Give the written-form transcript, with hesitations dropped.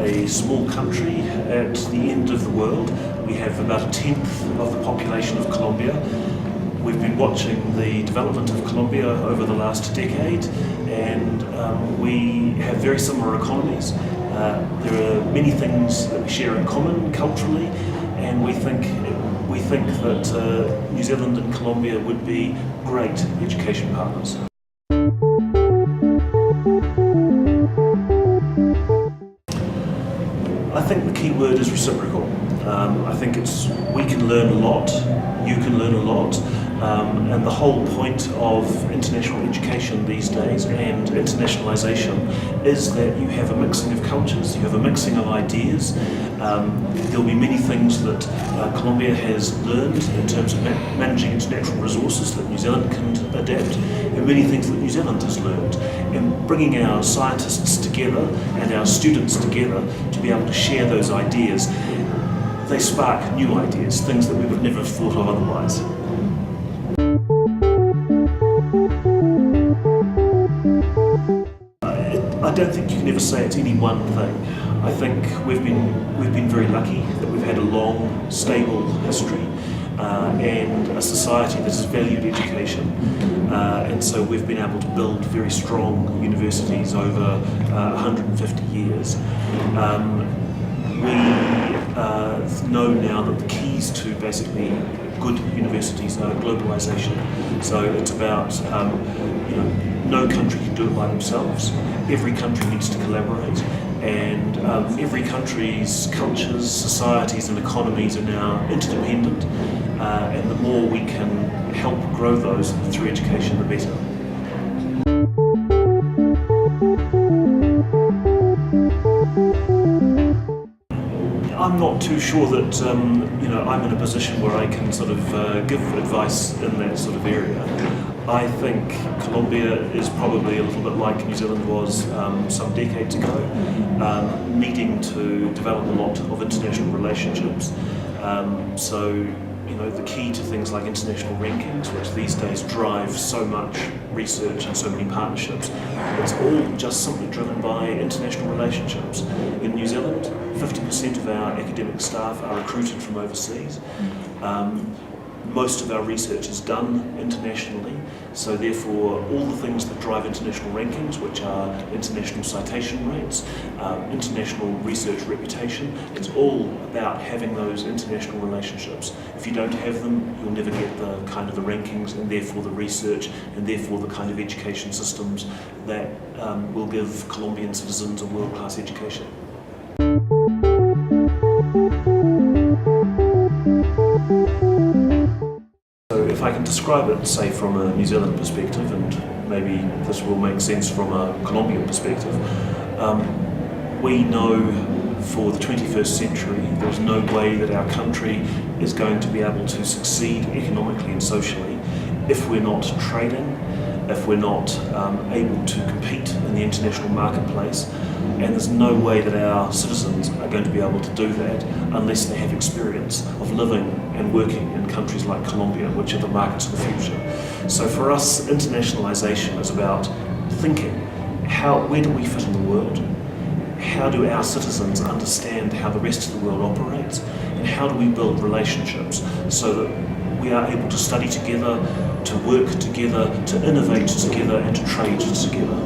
a small country at the end of the world. We have about a tenth of the population of Colombia. We've been watching the development of Colombia over the last decade, and we have very similar economies. There are many things that we share in common culturally, and we think that New Zealand and Colombia would be great education partners. I think the key word is reciprocal. I think we can learn a lot, you can learn a lot, and the whole point of international education these days and internationalisation is that you have a mixing of cultures, you have a mixing of ideas. There'll be many things that Colombia has learned in terms of managing its natural resources that New Zealand can adapt, and many things that New Zealand has learned. And bringing our scientists together and our students together to be able to share those ideas, they spark new ideas, things that we would never have thought of otherwise. I don't think you can ever say it's any one thing. I think we've been very lucky that we've had a long, stable history and a society that has valued education, and so we've been able to build very strong universities over 150 years. We know now that the keys to basically good universities are globalisation. So it's about no country can do it by themselves. Every country needs to collaborate, and every country's cultures, societies and economies are now interdependent, and the more we can help grow those through education, the better. I'm not too sure that I'm in a position where I can sort of give advice in that sort of area. I think Colombia is probably a little bit like New Zealand was some decades ago, needing to develop a lot of international relationships. So the key to things like international rankings, which these days drive so much research and so many partnerships, it's all just simply driven by international relationships. In New Zealand, 50% of our academic staff are recruited from overseas. Most of our research is done internationally, so therefore all the things that drive international rankings, which are international citation rates, international research reputation, it's all about having those international relationships. If you don't have them, you'll never get the kind of the rankings and therefore the research and therefore the kind of education systems that will give Colombian citizens a world-class education. So if I can describe it, say, from a New Zealand perspective, and maybe this will make sense from a Colombian perspective, we know for the 21st century there's no way that our country is going to be able to succeed economically and socially if we're not trading, if we're not able to compete in the international marketplace, and there's no way that our citizens are going to be able to do that unless they have experience of living and working in countries like Colombia, which are the markets of the future. So for us, internationalisation is about thinking, where do we fit in the world? How do our citizens understand how the rest of the world operates? And how do we build relationships so that we are able to study together, to work together, to innovate together and to trade together?